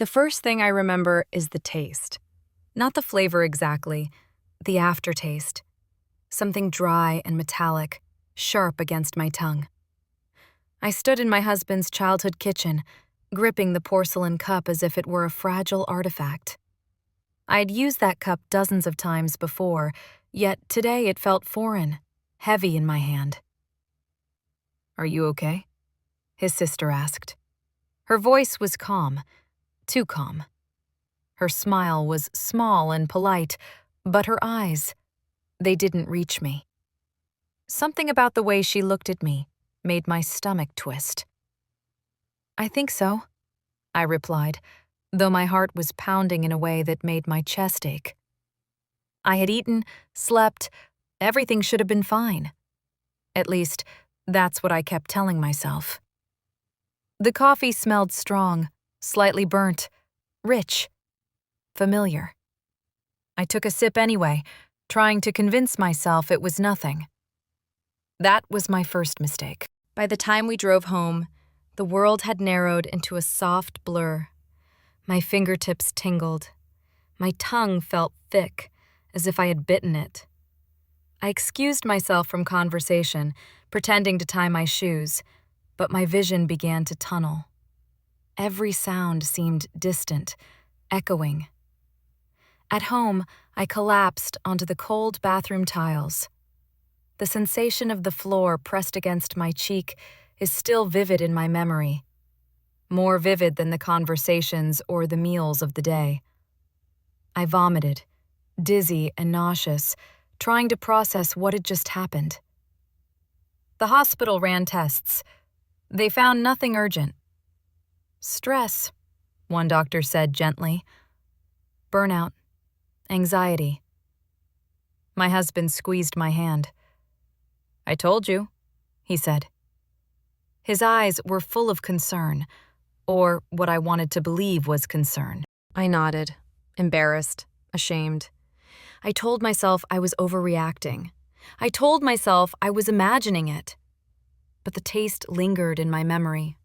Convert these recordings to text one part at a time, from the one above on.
The first thing I remember is the taste. Not the flavor exactly, the aftertaste. Something dry and metallic, sharp against my tongue. I stood in my husband's childhood kitchen, gripping the porcelain cup as if it were a fragile artifact. I had used that cup dozens of times before, yet today it felt foreign, heavy in my hand. "Are you okay?" his sister asked. Her voice was calm, too calm. Her smile was small and polite, but her eyes, they didn't reach me. Something about the way she looked at me made my stomach twist. "I think so," I replied, though my heart was pounding in a way that made my chest ache. I had eaten, slept, everything should have been fine. At least, that's what I kept telling myself. The coffee smelled strong, slightly burnt, rich, familiar. I took a sip anyway, trying to convince myself it was nothing. That was my first mistake. By the time we drove home, the world had narrowed into a soft blur. My fingertips tingled. My tongue felt thick, as if I had bitten it. I excused myself from conversation, pretending to tie my shoes, but my vision began to tunnel. Every sound seemed distant, echoing. At home, I collapsed onto the cold bathroom tiles. The sensation of the floor pressed against my cheek is still vivid in my memory, more vivid than the conversations or the meals of the day. I vomited, dizzy and nauseous, trying to process what had just happened. The hospital ran tests. They found nothing urgent. "Stress," one doctor said gently. "Burnout. Anxiety." My husband squeezed my hand. "I told you," he said. His eyes were full of concern, or what I wanted to believe was concern. I nodded, embarrassed, ashamed. I told myself I was overreacting. I told myself I was imagining it. But the taste lingered in my memory.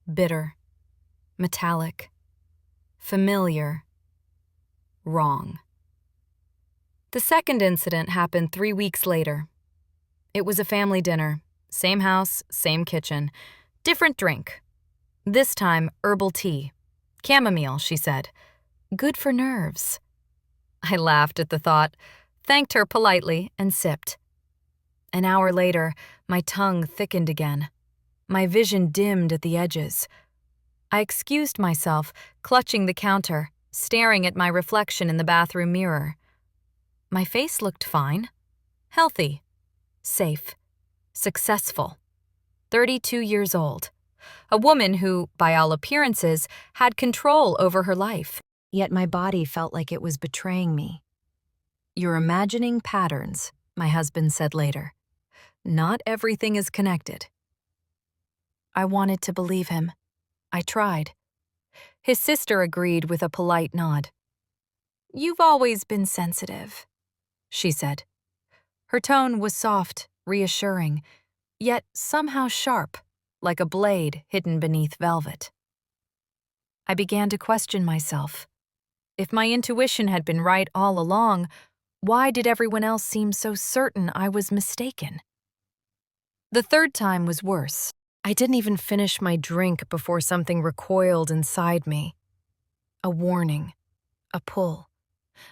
Bitter, metallic, familiar, wrong. The second incident happened 3 weeks later. It was a family dinner, same house, same kitchen, different drink. This time, herbal tea. Chamomile, she said. Good for nerves. I laughed at the thought, thanked her politely, and sipped. An hour later, my tongue thickened again. My vision dimmed at the edges. I excused myself, clutching the counter, staring at my reflection in the bathroom mirror. My face looked fine, healthy, safe, successful, 32 years old. A woman who, by all appearances, had control over her life. Yet my body felt like it was betraying me. "You're imagining patterns," my husband said later. "Not everything is connected." I wanted to believe him. I tried. His sister agreed with a polite nod. "You've always been sensitive," she said. Her tone was soft, reassuring, yet somehow sharp, like a blade hidden beneath velvet. I began to question myself. If my intuition had been right all along, why did everyone else seem so certain I was mistaken? The third time was worse. I didn't even finish my drink before something recoiled inside me. A warning, a pull,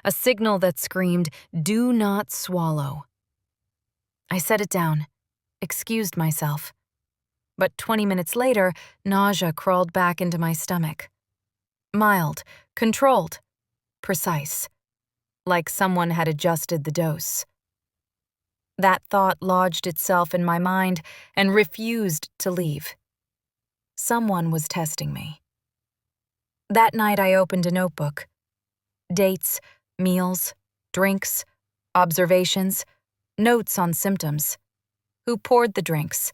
a signal that screamed, "Do not swallow." I set it down, excused myself. But 20 minutes later, nausea crawled back into my stomach. Mild, controlled, precise, like someone had adjusted the dose. That thought lodged itself in my mind and refused to leave. Someone was testing me. That night I opened a notebook. Dates, meals, drinks, observations, notes on symptoms. Who poured the drinks?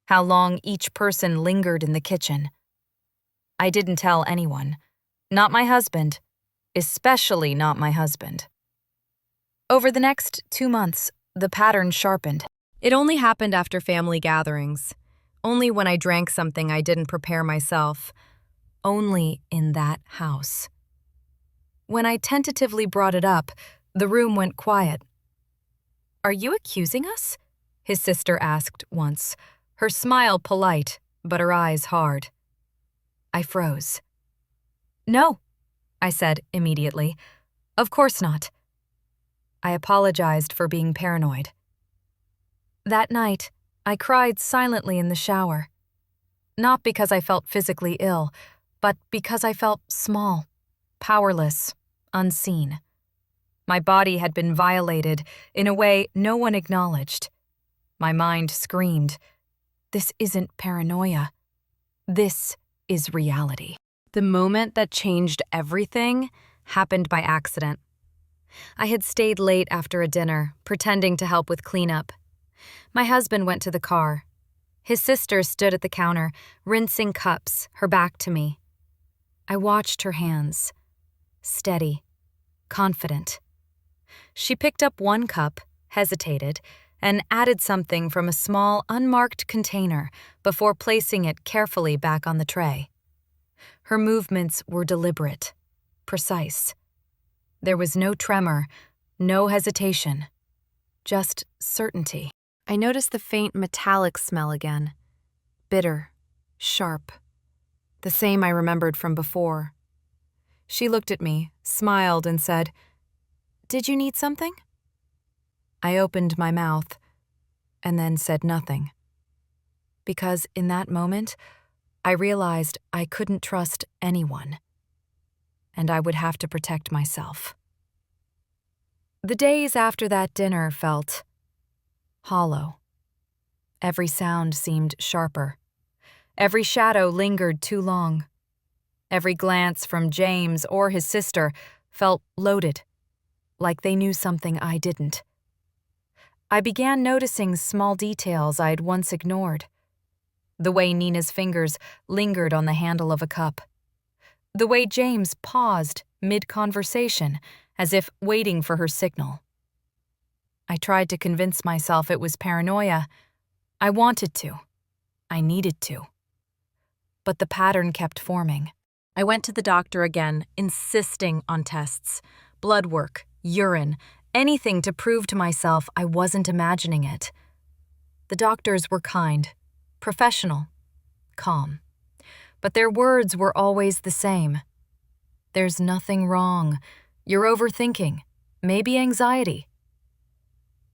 How long each person lingered in the kitchen. I didn't tell anyone. Not my husband. Especially not my husband. Over the next 2 months, the pattern sharpened. It only happened after family gatherings. Only when I drank something I didn't prepare myself. only in that house. When I tentatively brought it up, the room went quiet. "Are you accusing us?" his sister asked once, her smile polite, but her eyes hard. I froze. "No," I said immediately. "Of course not." I apologized for being paranoid. That night, I cried silently in the shower. Not because I felt physically ill, but because I felt small, powerless, unseen. My body had been violated in a way no one acknowledged. My mind screamed, "This isn't paranoia. This is reality." The moment that changed everything happened by accident. I had stayed late after a dinner, pretending to help with cleanup. My husband went to the car. His sister stood at the counter, rinsing cups, her back to me. I watched her hands, steady, confident. She picked up one cup, hesitated, and added something from a small, unmarked container before placing it carefully back on the tray. Her movements were deliberate, precise. There was no tremor, no hesitation, just certainty. I noticed the faint metallic smell again, bitter, sharp, the same I remembered from before. She looked at me, smiled, and said, "Did you need something?" I opened my mouth and then said nothing. Because in that moment, I realized I couldn't trust anyone, and I would have to protect myself. The days after that dinner felt hollow. Every sound seemed sharper. Every shadow lingered too long. Every glance from James or his sister felt loaded, like they knew something I didn't. I began noticing small details I'd once ignored. The way Nina's fingers lingered on the handle of a cup. The way James paused mid-conversation, as if waiting for her signal. I tried to convince myself it was paranoia. I wanted to. I needed to. But the pattern kept forming. I went to the doctor again, insisting on tests, blood work, urine, anything to prove to myself I wasn't imagining it. The doctors were kind, professional, calm. But their words were always the same. "There's nothing wrong. You're overthinking. Maybe anxiety."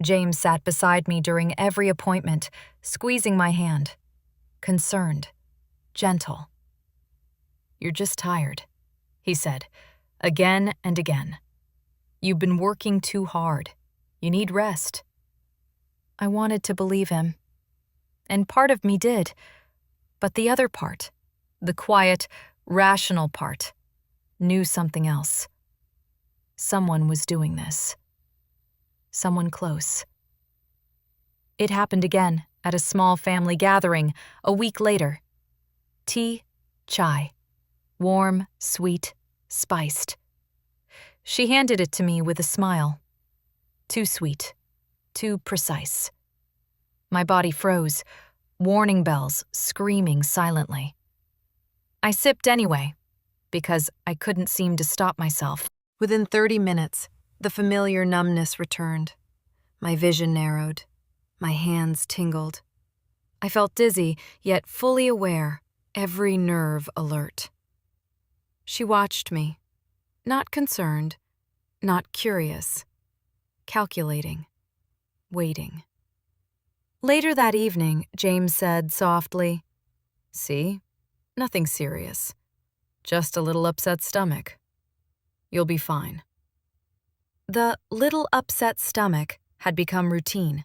James sat beside me during every appointment, squeezing my hand. Concerned, gentle. "You're just tired," he said, again and again. "You've been working too hard. You need rest." I wanted to believe him. And part of me did. But the other part, the quiet, rational part, knew something else. Someone was doing this. Someone close. It happened again at a small family gathering a week later. Tea, chai. Warm, sweet, spiced. She handed it to me with a smile. Too sweet, too precise. My body froze, warning bells screaming silently. I sipped anyway, because I couldn't seem to stop myself. Within 30 minutes, the familiar numbness returned. My vision narrowed. My hands tingled. I felt dizzy, yet fully aware, every nerve alert. She watched me, not concerned, not curious, calculating, waiting. Later that evening, James said softly, "See, nothing serious. Just a little upset stomach. You'll be fine." The little upset stomach had become routine,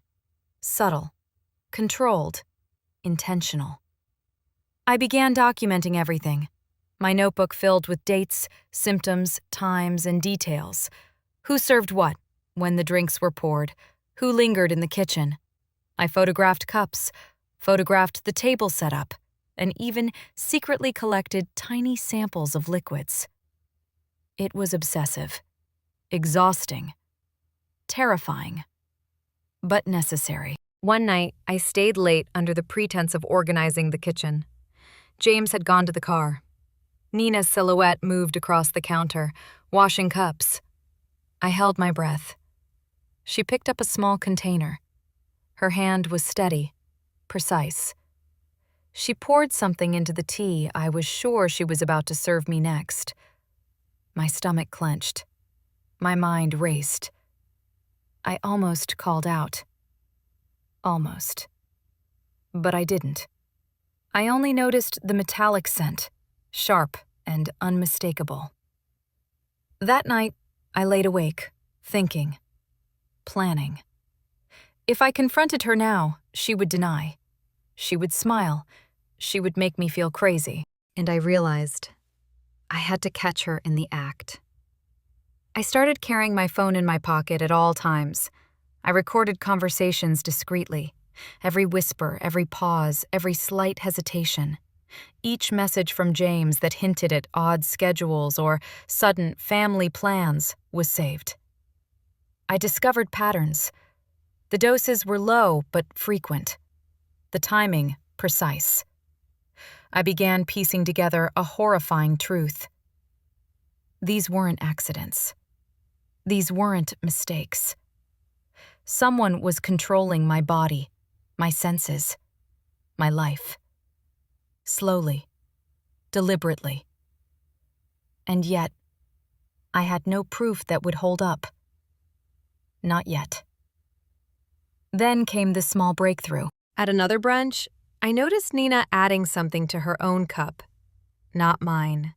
subtle, controlled, intentional. I began documenting everything, my notebook filled with dates, symptoms, times, and details. Who served what, when the drinks were poured, who lingered in the kitchen. I photographed cups, photographed the table setup, and even secretly collected tiny samples of liquids. It was obsessive, exhausting, terrifying, but necessary. One night, I stayed late under the pretense of organizing the kitchen. James had gone to the car. Nina's silhouette moved across the counter, washing cups. I held my breath. She picked up a small container. Her hand was steady, precise. She poured something into the tea I was sure she was about to serve me next. My stomach clenched. My mind raced. I almost called out. Almost. But I didn't. I only noticed the metallic scent, sharp and unmistakable. That night, I laid awake, thinking, planning. If I confronted her now, she would deny. She would smile. She would make me feel crazy. And I realized I had to catch her in the act. I started carrying my phone in my pocket at all times. I recorded conversations discreetly. Every whisper, every pause, every slight hesitation. Each message from James that hinted at odd schedules or sudden family plans was saved. I discovered patterns. The doses were low but frequent. The timing precise. I began piecing together a horrifying truth. These weren't accidents. These weren't mistakes. Someone was controlling my body, my senses, my life. Slowly, deliberately. And yet, I had no proof that would hold up. Not yet. Then came the small breakthrough. At another brunch, I noticed Nina adding something to her own cup, not mine.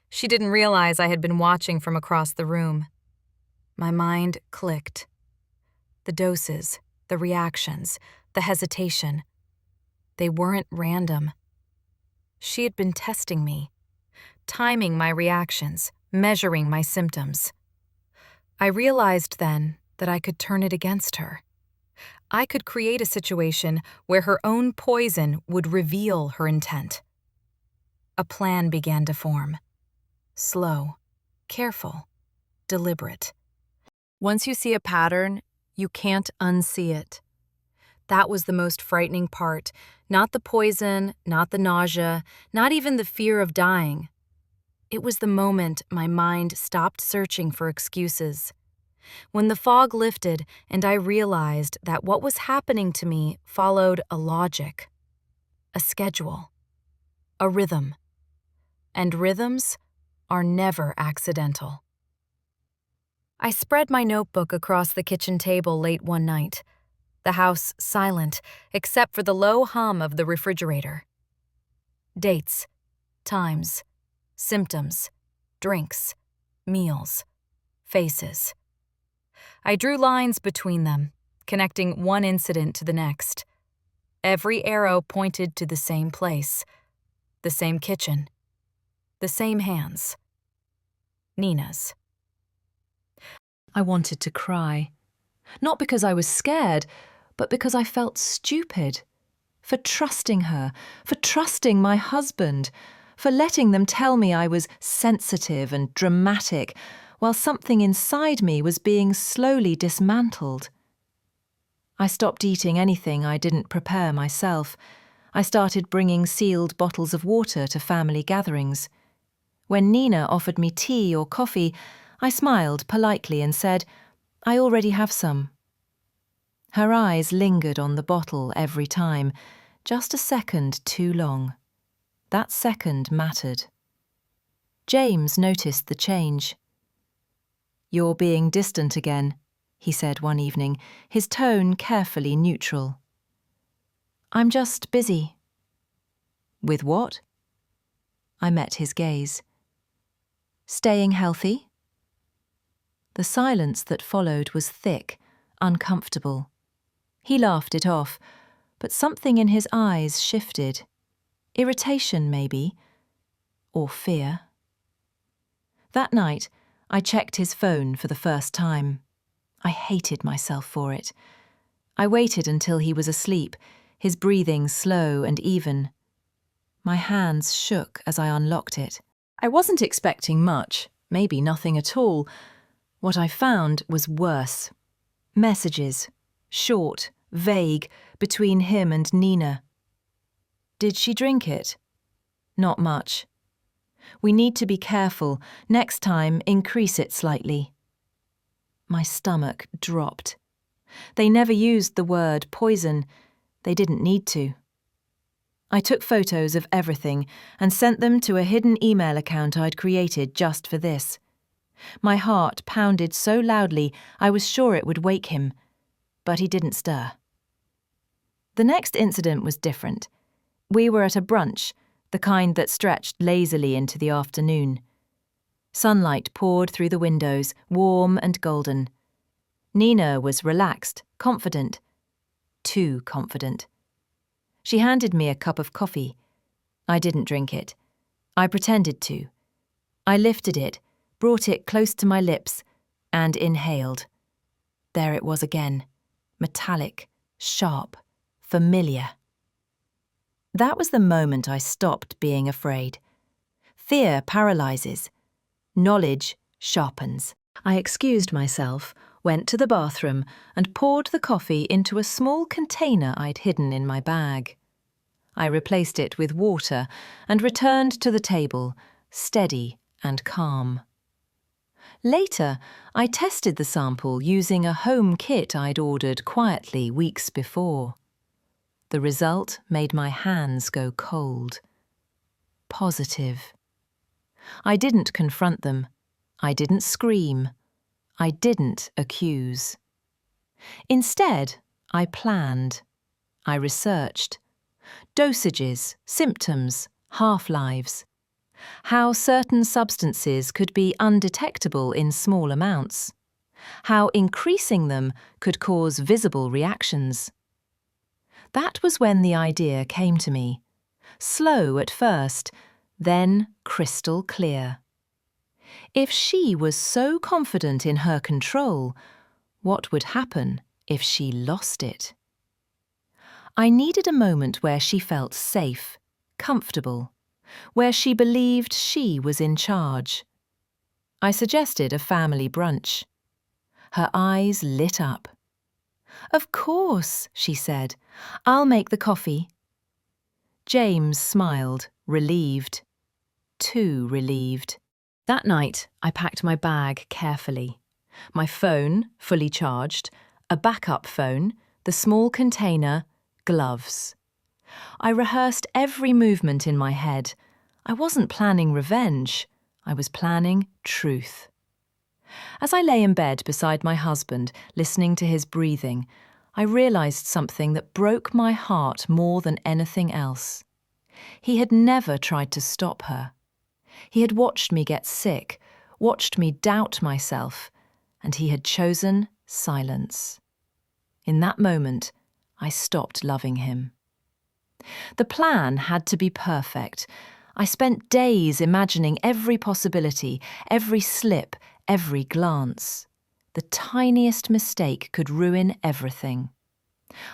She didn't realize I had been watching from across the room. My mind clicked. The doses, the reactions, the hesitation. They weren't random. She had been testing me, timing my reactions, measuring my symptoms. I realized then that I could turn it against her. I could create a situation where her own poison would reveal her intent. A plan began to form. Slow, careful, deliberate. Once you see a pattern, you can't unsee it. That was the most frightening part. Not the poison, not the nausea, not even the fear of dying. It was the moment my mind stopped searching for excuses. When the fog lifted and I realized that what was happening to me followed a logic, a schedule, a rhythm. And rhythms are never accidental. I spread my notebook across the kitchen table late one night, the house silent except for the low hum of the refrigerator. Dates, times, symptoms, drinks, meals, faces. I drew lines between them, connecting one incident to the next. Every arrow pointed to the same place, the same kitchen, the same hands. Nina's. I wanted to cry. Not because I was scared, but because I felt stupid. For trusting her, for trusting my husband, for letting them tell me I was sensitive and dramatic, while something inside me was being slowly dismantled. I stopped eating anything I didn't prepare myself. I started bringing sealed bottles of water to family gatherings. When Nina offered me tea or coffee, I smiled politely and said, "I already have some." Her eyes lingered on the bottle every time, just a second too long. That second mattered. James noticed the change. "You're being distant again," he said one evening, his tone carefully neutral. "I'm just busy." "With what?" I met his gaze. "Staying healthy?" The silence that followed was thick, uncomfortable. He laughed it off, but something in his eyes shifted. Irritation, maybe, or fear. That night, I checked his phone for the first time. I hated myself for it. I waited until he was asleep, his breathing slow and even. My hands shook as I unlocked it. I wasn't expecting much, maybe nothing at all. What I found was worse. Messages, short, vague, between him and Nina. Did she drink it? Not much. We need to be careful. Next time, increase it slightly. My stomach dropped. They never used the word poison. They didn't need to. I took photos of everything and sent them to a hidden email account I'd created just for this. My heart pounded so loudly I was sure it would wake him, but he didn't stir. The next incident was different. We were at a brunch, the kind that stretched lazily into the afternoon. Sunlight poured through the windows, warm and golden. Nina was relaxed, confident. Too confident. She handed me a cup of coffee. I didn't drink it. I pretended to. I lifted it, brought it close to my lips, and inhaled. There it was again. Metallic, sharp, familiar. That was the moment I stopped being afraid. Fear paralyzes. Knowledge sharpens. I excused myself, went to the bathroom, and poured the coffee into a small container I'd hidden in my bag. I replaced it with water and returned to the table, steady and calm. Later, I tested the sample using a home kit I'd ordered quietly weeks before. The result made my hands go cold. Positive. I didn't confront them. I didn't scream. I didn't accuse. Instead, I planned. I researched. Dosages, symptoms, half-lives. How certain substances could be undetectable in small amounts. How increasing them could cause visible reactions. That was when the idea came to me. Slow at first, then crystal clear. If she was so confident in her control, what would happen if she lost it? I needed a moment where she felt safe, comfortable, where she believed she was in charge. I suggested a family brunch. Her eyes lit up. "Of course," she said. "I'll make the coffee." James smiled, relieved. Too relieved. That night, I packed my bag carefully. My phone, fully charged, a backup phone, the small container, gloves. I rehearsed every movement in my head. I wasn't planning revenge. I was planning truth. As I lay in bed beside my husband, listening to his breathing, I realized something that broke my heart more than anything else. He had never tried to stop her. He had watched me get sick, watched me doubt myself, and he had chosen silence. In that moment, I stopped loving him. The plan had to be perfect. I spent days imagining every possibility, every slip, every glance. The tiniest mistake could ruin everything.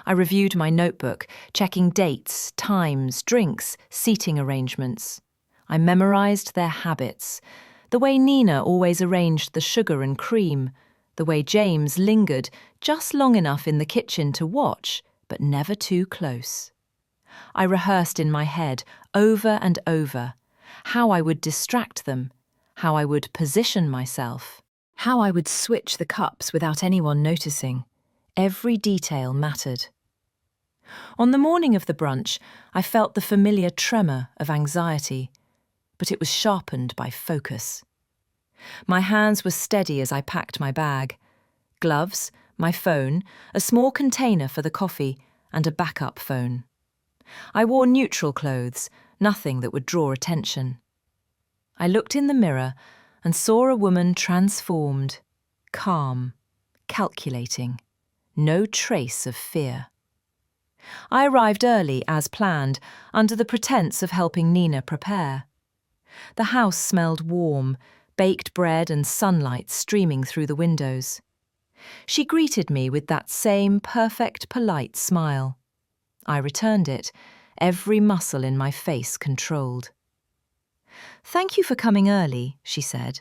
I reviewed my notebook, checking dates, times, drinks, seating arrangements. I memorized their habits, the way Nina always arranged the sugar and cream, the way James lingered just long enough in the kitchen to watch, but never too close. I rehearsed in my head, over and over, how I would distract them, how I would position myself, how I would switch the cups without anyone noticing. Every detail mattered. On the morning of the brunch, I felt the familiar tremor of anxiety, but it was sharpened by focus. My hands were steady as I packed my bag. Gloves, my phone, a small container for the coffee, and a backup phone. I wore neutral clothes, nothing that would draw attention. I looked in the mirror and saw a woman transformed, calm, calculating, no trace of fear. I arrived early, as planned, under the pretense of helping Nina prepare. The house smelled warm, baked bread and sunlight streaming through the windows. She greeted me with that same perfect, polite smile. I returned it, every muscle in my face controlled. "Thank you for coming early," she said.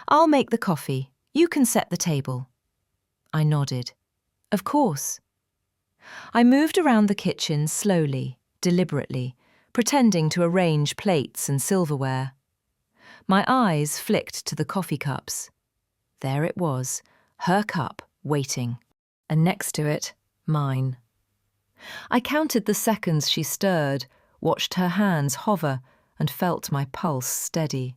"I'll make the coffee. You can set the table." I nodded. "Of course." I moved around the kitchen slowly, deliberately, pretending to arrange plates and silverware. My eyes flicked to the coffee cups. There it was, her cup, waiting, and next to it, mine. I counted the seconds she stirred, watched her hands hover, and felt my pulse steady.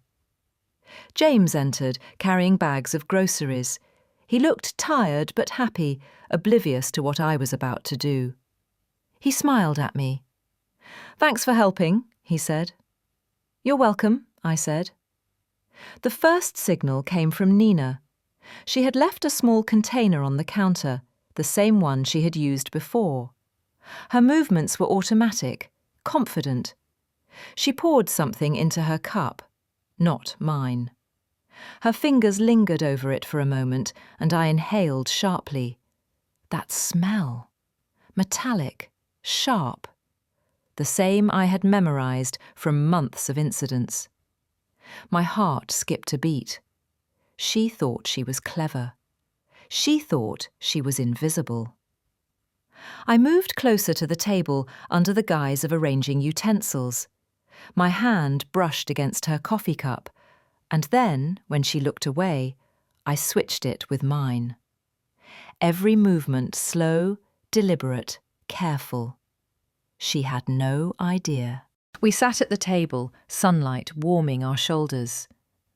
James entered, carrying bags of groceries. He looked tired but happy, oblivious to what I was about to do. He smiled at me. "Thanks for helping," he said. "You're welcome," I said. The first signal came from Nina. She had left a small container on the counter, the same one she had used before. Her movements were automatic, confident. She poured something into her cup, not mine. Her fingers lingered over it for a moment, and I inhaled sharply. That smell. Metallic, sharp. The same I had memorized from months of incidents. My heart skipped a beat. She thought she was clever. She thought she was invisible. I moved closer to the table under the guise of arranging utensils. My hand brushed against her coffee cup, and then, when she looked away, I switched it with mine. Every movement slow, deliberate, careful. She had no idea. We sat at the table, sunlight warming our shoulders.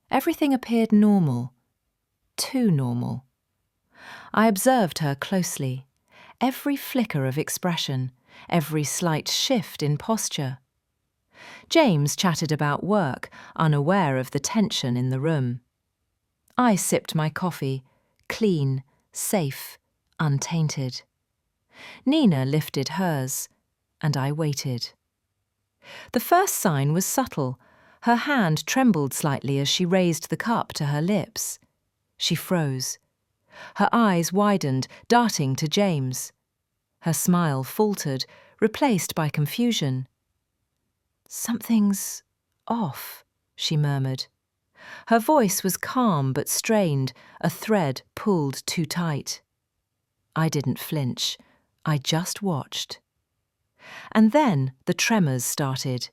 Everything appeared normal. Too normal. I observed her closely. Every flicker of expression, every slight shift in posture. James chatted about work, unaware of the tension in the room. I sipped my coffee, clean, safe, untainted. Nina lifted hers, and I waited. The first sign was subtle. Her hand trembled slightly as she raised the cup to her lips. She froze. Her eyes widened, darting to James. Her smile faltered, replaced by confusion. "Something's off," she murmured. Her voice was calm but strained, a thread pulled too tight. I didn't flinch. I just watched. And then the tremors started.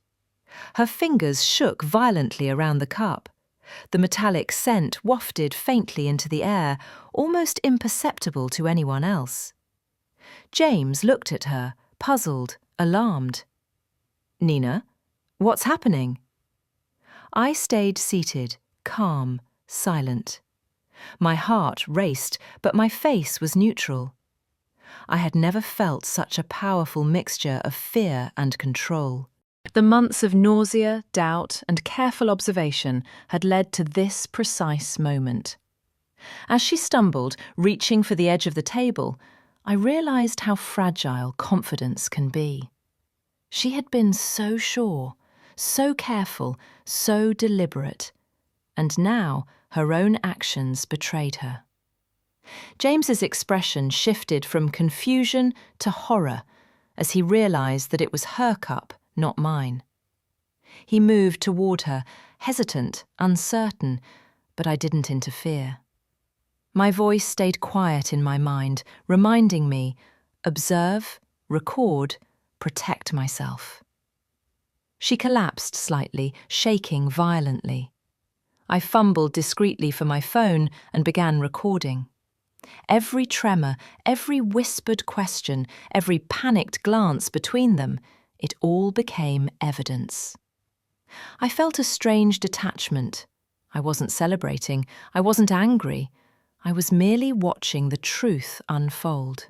Her fingers shook violently around the cup. The metallic scent wafted faintly into the air, almost imperceptible to anyone else. James looked at her, puzzled, alarmed. "Nina, what's happening?" I stayed seated, calm, silent. My heart raced, but my face was neutral. I had never felt such a powerful mixture of fear and control. The months of nausea, doubt, and careful observation had led to this precise moment. As she stumbled, reaching for the edge of the table, I realized how fragile confidence can be. She had been so sure, so careful, so deliberate, and now her own actions betrayed her. James's expression shifted from confusion to horror as he realized that it was her cup, not mine. He moved toward her, hesitant, uncertain, but I didn't interfere. My voice stayed quiet in my mind, reminding me, observe, record, protect myself. She collapsed slightly, shaking violently. I fumbled discreetly for my phone and began recording. Every tremor, every whispered question, every panicked glance between them, it all became evidence. I felt a strange detachment. I wasn't celebrating. I wasn't angry. I was merely watching the truth unfold.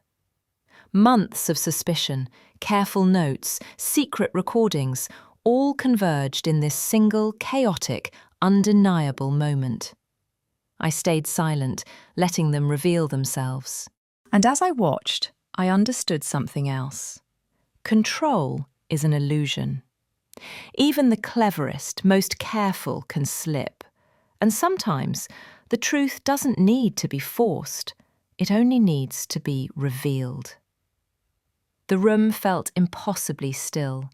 Months of suspicion, careful notes, secret recordings, all converged in this single, chaotic, undeniable moment. I stayed silent, letting them reveal themselves. And as I watched, I understood something else. Control is an illusion. Even the cleverest, most careful can slip. And sometimes the truth doesn't need to be forced. It only needs to be revealed. The room felt impossibly still.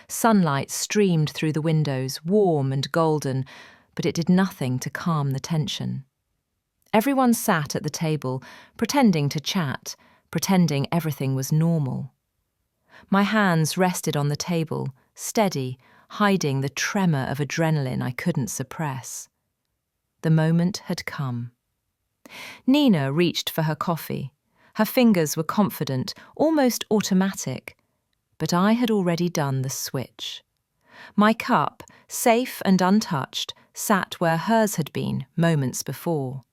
Sunlight streamed through the windows, warm and golden, but it did nothing to calm the tension. Everyone sat at the table, pretending to chat, pretending everything was normal. My hands rested on the table, steady, hiding the tremor of adrenaline I couldn't suppress. The moment had come. Nina reached for her coffee. Her fingers were confident, almost automatic. But I had already done the switch. My cup, safe and untouched, sat where hers had been moments before.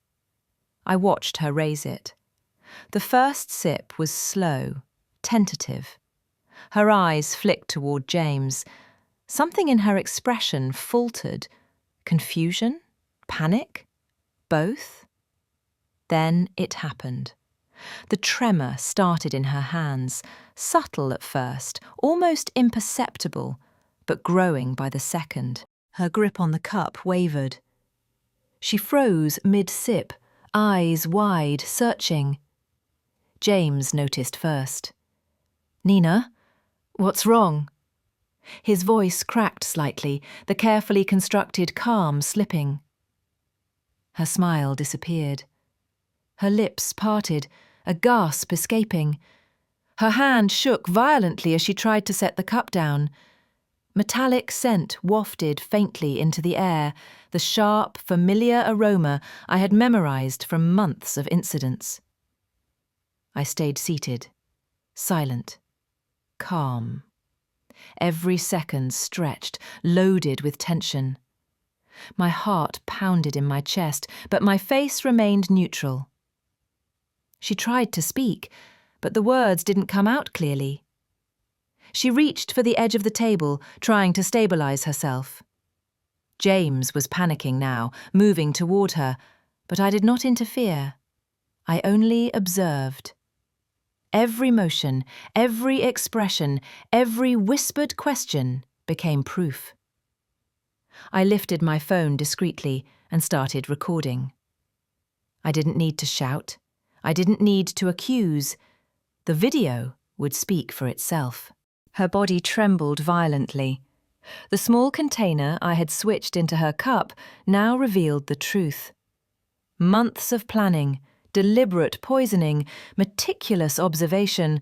I watched her raise it. The first sip was slow, tentative. Her eyes flicked toward James. Something in her expression faltered. Confusion? Panic? Both? Then it happened. The tremor started in her hands, subtle at first, almost imperceptible, but growing by the second. Her grip on the cup wavered. She froze mid-sip, eyes wide, searching. James noticed first. "Nina, what's wrong?" His voice cracked slightly, the carefully constructed calm slipping. Her smile disappeared. Her lips parted, a gasp escaping. Her hand shook violently as she tried to set the cup down. Metallic scent wafted faintly into the air, the sharp, familiar aroma I had memorized from months of incidents. I stayed seated, silent, calm. Every second stretched, loaded with tension. My heart pounded in my chest, but my face remained neutral. She tried to speak, but the words didn't come out clearly. She reached for the edge of the table, trying to stabilize herself. James was panicking now, moving toward her, but I did not interfere. I only observed. Every motion, every expression, every whispered question became proof. I lifted my phone discreetly and started recording. I didn't need to shout. I didn't need to accuse. The video would speak for itself. Her body trembled violently. The small container I had switched into her cup now revealed the truth. Months of planning, deliberate poisoning, meticulous observation,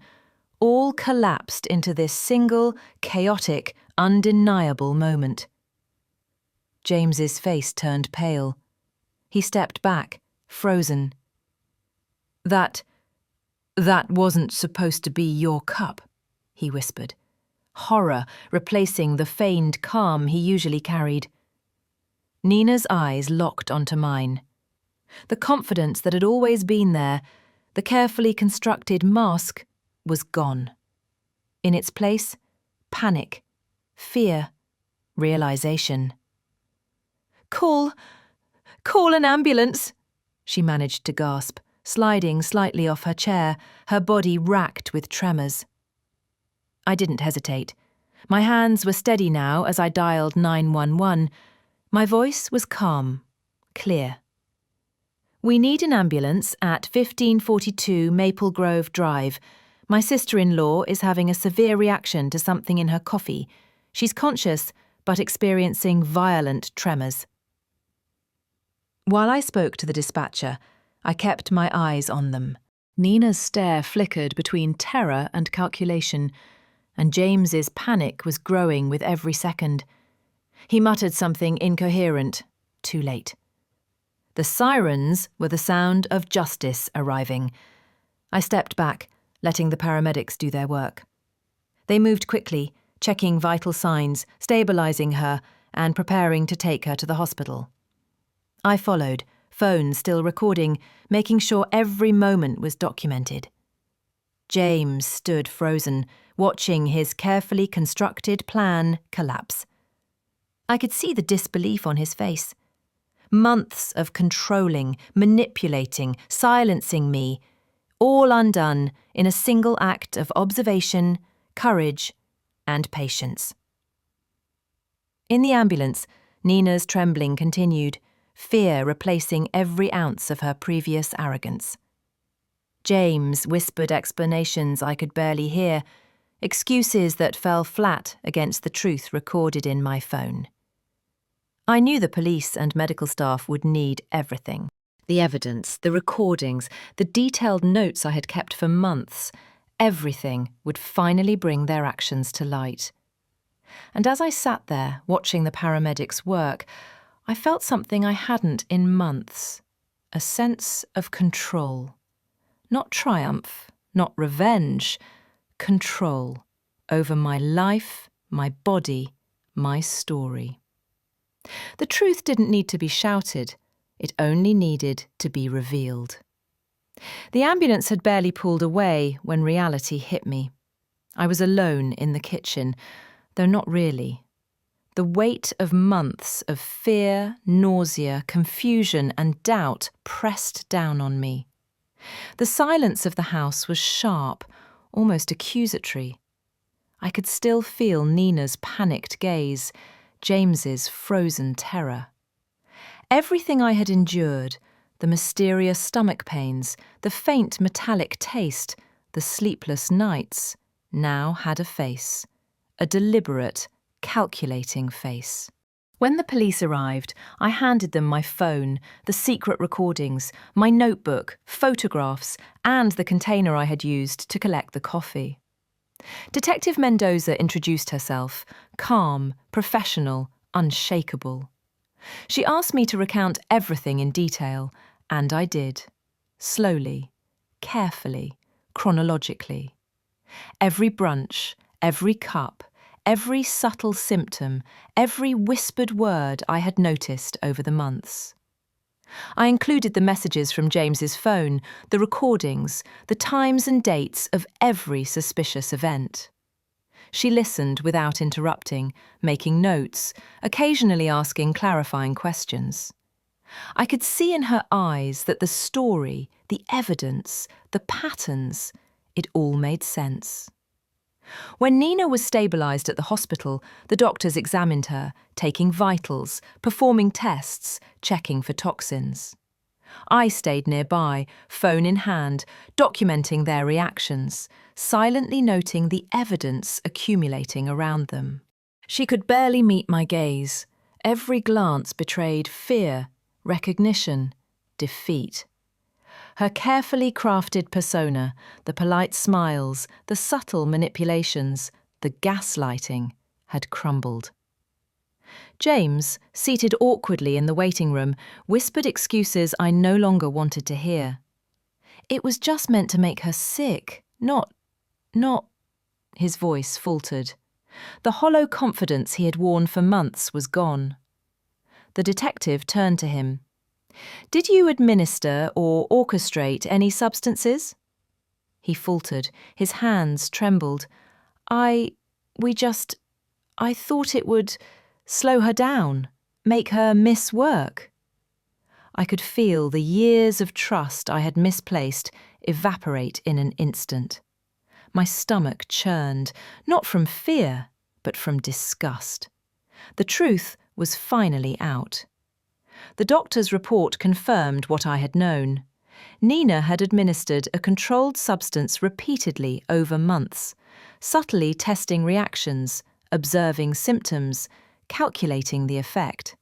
all collapsed into this single, chaotic, undeniable moment. James's face turned pale. He stepped back, frozen. That wasn't supposed to be your cup," he whispered, horror replacing the feigned calm he usually carried. Nina's eyes locked onto mine. The confidence that had always been there, the carefully constructed mask, was gone. In its place, panic, fear, realization. Call an ambulance," she managed to gasp, sliding slightly off her chair, her body racked with tremors. I didn't hesitate. My hands were steady now as I dialed 911. My voice was calm, clear. "We need an ambulance at 1542 Maple Grove Drive. My sister-in-law is having a severe reaction to something in her coffee. She's conscious, but experiencing violent tremors." While I spoke to the dispatcher, I kept my eyes on them. Nina's stare flickered between terror and calculation, and James's panic was growing with every second. He muttered something incoherent, too late. The sirens were the sound of justice arriving. I stepped back, letting the paramedics do their work. They moved quickly, checking vital signs, stabilizing her, and preparing to take her to the hospital. I followed, phone still recording, making sure every moment was documented. James stood frozen, watching his carefully constructed plan collapse. I could see the disbelief on his face. Months of controlling, manipulating, silencing me, all undone in a single act of observation, courage, and patience. In the ambulance, Nina's trembling continued, fear replacing every ounce of her previous arrogance. James whispered explanations I could barely hear, excuses that fell flat against the truth recorded in my phone. I knew the police and medical staff would need everything. The evidence, the recordings, the detailed notes I had kept for months, everything would finally bring their actions to light. And as I sat there, watching the paramedics work, I felt something I hadn't in months. A sense of control. Not triumph, not revenge. Control over my life, my body, my story. The truth didn't need to be shouted. It only needed to be revealed. The ambulance had barely pulled away when reality hit me. I was alone in the kitchen, though not really. The weight of months of fear, nausea, confusion, and doubt pressed down on me. The silence of the house was sharp, almost accusatory. I could still feel Nina's panicked gaze, James's frozen terror. Everything I had endured, the mysterious stomach pains, the faint metallic taste, the sleepless nights, now had a face, a deliberate, calculating face. When the police arrived, I handed them my phone, the secret recordings, my notebook, photographs, and the container I had used to collect the coffee. Detective Mendoza introduced herself, calm, professional, unshakable. She asked me to recount everything in detail, and I did. Slowly, carefully, chronologically. Every brunch, every cup, every subtle symptom, every whispered word I had noticed over the months. I included the messages from James's phone, the recordings, the times and dates of every suspicious event. She listened without interrupting, making notes, occasionally asking clarifying questions. I could see in her eyes that the story, the evidence, the patterns, it all made sense. When Nina was stabilised at the hospital, the doctors examined her, taking vitals, performing tests, checking for toxins. I stayed nearby, phone in hand, documenting their reactions, silently noting the evidence accumulating around them. She could barely meet my gaze. Every glance betrayed fear, recognition, defeat. Her carefully crafted persona, the polite smiles, the subtle manipulations, the gaslighting, had crumbled. James, seated awkwardly in the waiting room, whispered excuses I no longer wanted to hear. It was just meant to make her sick, not... His voice faltered. The hollow confidence he had worn for months was gone. The detective turned to him. "Did you administer or orchestrate any substances?" He faltered. His hands trembled. I thought it would slow her down, make her miss work." I could feel the years of trust I had misplaced evaporate in an instant. My stomach churned, not from fear, but from disgust. The truth was finally out. The doctor's report confirmed what I had known. Nina had administered a controlled substance repeatedly over months, subtly testing reactions, observing symptoms, calculating the effect.